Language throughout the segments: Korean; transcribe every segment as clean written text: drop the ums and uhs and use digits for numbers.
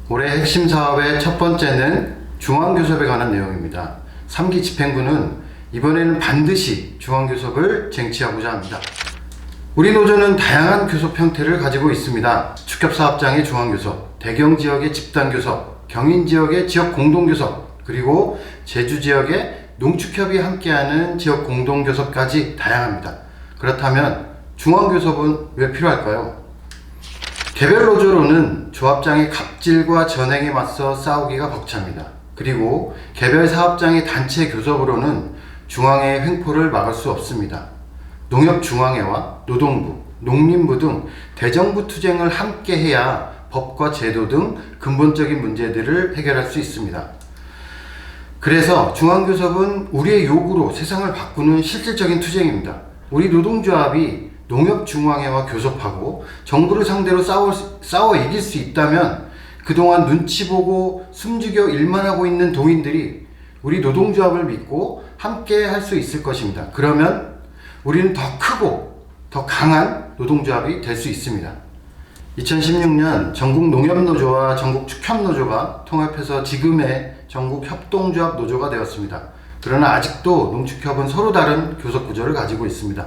올해 핵심 사업의 첫 번째는 중앙교섭에 관한 내용입니다. 3기 집행부는 이번에는 반드시 중앙교섭을 쟁취하고자 합니다. 우리 노조는 다양한 교섭 형태를 가지고 있습니다. 축협사업장의 중앙교섭, 대경지역의 집단교섭, 경인지역의 지역공동교섭, 그리고 제주지역의 농축협이 함께하는 지역공동교섭까지 다양합니다. 그렇다면 중앙교섭은 왜 필요할까요? 개별 노조로는 조합장의 갑질과 전행에 맞서 싸우기가 벅찹니다. 그리고 개별 사업장의 단체 교섭으로는 중앙회의 횡포를 막을 수 없습니다. 농협중앙회와 노동부, 농림부 등 대정부 투쟁을 함께 해야 법과 제도 등 근본적인 문제들을 해결할 수 있습니다. 그래서 중앙교섭은 우리의 요구로 세상을 바꾸는 실질적인 투쟁입니다. 우리 노동조합이 농협중앙회와 교섭하고 정부를 상대로 싸워 이길 수 있다면 그동안 눈치 보고 숨죽여 일만 하고 있는 동인들이 우리 노동조합을 믿고 함께 할 수 있을 것입니다. 그러면 우리는 더 크고 더 강한 노동조합이 될 수 있습니다. 2016년 전국 농협노조와 전국 축협노조가 통합해서 지금의 전국 협동조합 노조가 되었습니다. 그러나 아직도 농축협은 서로 다른 교섭 구조를 가지고 있습니다.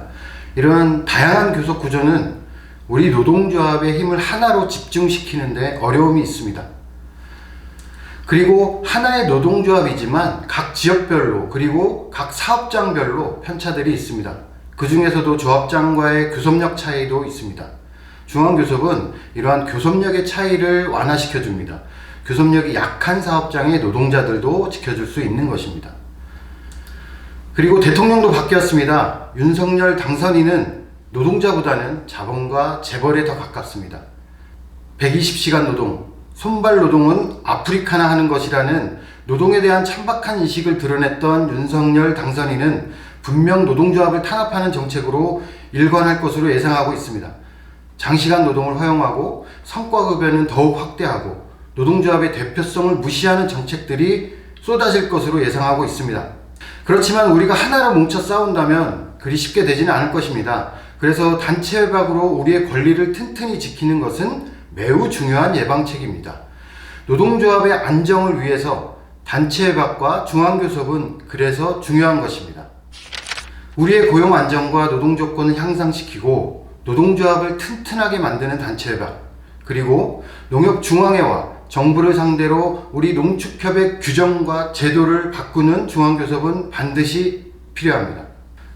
이러한 다양한 교섭 구조는 우리 노동조합의 힘을 하나로 집중시키는데 어려움이 있습니다. 그리고 하나의 노동조합이지만 각 지역별로 그리고 각 사업장별로 편차들이 있습니다. 그 중에서도 조합장과의 교섭력 차이도 있습니다. 중앙교섭은 이러한 교섭력의 차이를 완화시켜 줍니다. 교섭력이 약한 사업장의 노동자들도 지켜줄 수 있는 것입니다. 그리고 대통령도 바뀌었습니다. 윤석열 당선인은 노동자보다는 자본과 재벌에 더 가깝습니다. 120시간 노동, 손발 노동은 아프리카나 하는 것이라는 노동에 대한 천박한 인식을 드러냈던 윤석열 당선인은 분명 노동조합을 탄압하는 정책으로 일관할 것으로 예상하고 있습니다. 장시간 노동을 허용하고 성과급여는 더욱 확대하고 노동조합의 대표성을 무시하는 정책들이 쏟아질 것으로 예상하고 있습니다. 그렇지만 우리가 하나로 뭉쳐 싸운다면 그리 쉽게 되지는 않을 것입니다. 그래서 단체 외박으로 우리의 권리를 튼튼히 지키는 것은 매우 중요한 예방책입니다. 노동조합의 안정을 위해서 단체 외박과 중앙교섭은 그래서 중요한 것입니다. 우리의 고용 안정과 노동 조건을 향상시키고 노동조합을 튼튼하게 만드는 단체 외박, 그리고 농협중앙회와 정부를 상대로 우리 농축협의 규정과 제도를 바꾸는 중앙교섭은 반드시 필요합니다.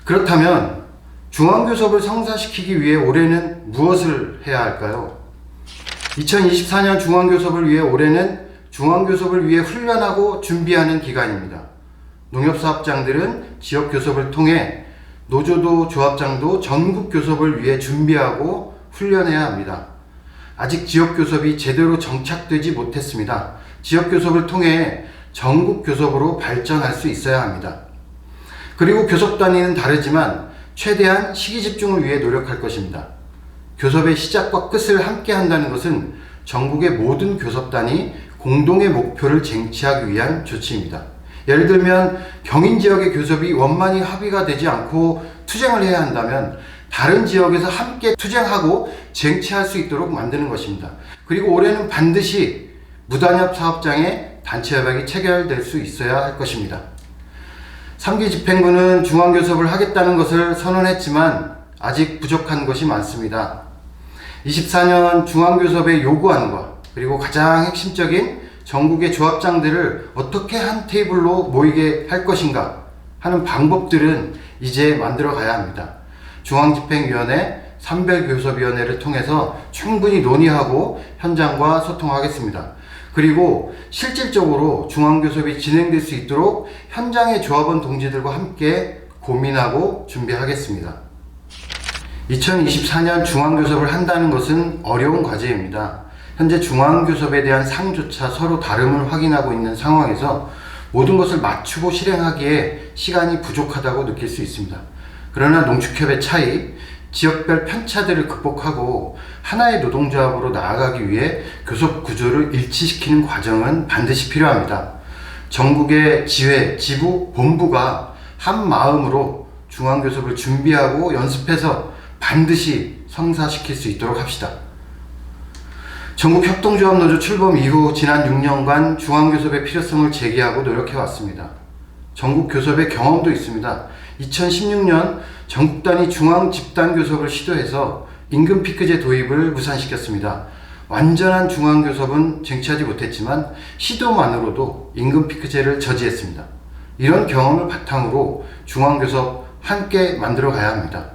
그렇다면 중앙교섭을 성사시키기 위해 올해는 무엇을 해야 할까요? 2024년 중앙교섭을 위해 올해는 중앙교섭을 위해 훈련하고 준비하는 기간입니다. 농협사업장들은 지역교섭을 통해 노조도 조합장도 전국교섭을 위해 준비하고 훈련해야 합니다. 아직 지역교섭이 제대로 정착되지 못했습니다. 지역교섭을 통해 전국교섭으로 발전할 수 있어야 합니다. 그리고 교섭 단위는 다르지만 최대한 시기 집중을 위해 노력할 것입니다. 교섭의 시작과 끝을 함께 한다는 것은 전국의 모든 교섭단이 공동의 목표를 쟁취하기 위한 조치입니다. 예를 들면 경인지역의 교섭이 원만히 합의가 되지 않고 투쟁을 해야 한다면 다른 지역에서 함께 투쟁하고 쟁취할 수 있도록 만드는 것입니다. 그리고 올해는 반드시 무단협 사업장의 단체 협약이 체결될 수 있어야 할 것입니다. 3기 집행부는 중앙교섭을 하겠다는 것을 선언했지만 아직 부족한 것이 많습니다. 24년 중앙교섭의 요구안과 그리고 가장 핵심적인 전국의 조합장들을 어떻게 한 테이블로 모이게 할 것인가 하는 방법들은 이제 만들어 가야 합니다. 중앙집행위원회, 산별교섭위원회를 통해서 충분히 논의하고 현장과 소통하겠습니다. 그리고 실질적으로 중앙교섭이 진행될 수 있도록 현장의 조합원 동지들과 함께 고민하고 준비하겠습니다. 2024년 중앙교섭을 한다는 것은 어려운 과제입니다. 현재 중앙교섭에 대한 상조차 서로 다름을 확인하고 있는 상황에서 모든 것을 맞추고 실행하기에 시간이 부족하다고 느낄 수 있습니다. 그러나 농축협의 차이, 지역별 편차들을 극복하고 하나의 노동조합으로 나아가기 위해 교섭 구조를 일치시키는 과정은 반드시 필요합니다. 전국의 지회, 지부, 본부가 한 마음으로 중앙교섭을 준비하고 연습해서 반드시 성사시킬 수 있도록 합시다. 전국협동조합노조 출범 이후 지난 6년간 중앙교섭의 필요성을 제기하고 노력해왔습니다. 전국교섭의 경험도 있습니다. 2016년 전국 단위 중앙 집단교섭을 시도해서 임금 피크제 도입을 무산시켰습니다. 완전한 중앙교섭은 쟁취하지 못했지만 시도만으로도 임금 피크제를 저지했습니다. 이런 경험을 바탕으로 중앙교섭 함께 만들어 가야 합니다.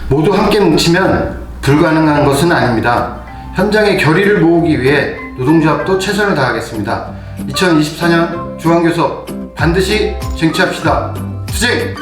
모두 함께 뭉치면 불가능한 것은 아닙니다. 현장의 결의를 모으기 위해 노동조합도 최선을 다하겠습니다. 2024년 중앙교섭 반드시 쟁취합시다. 투쟁!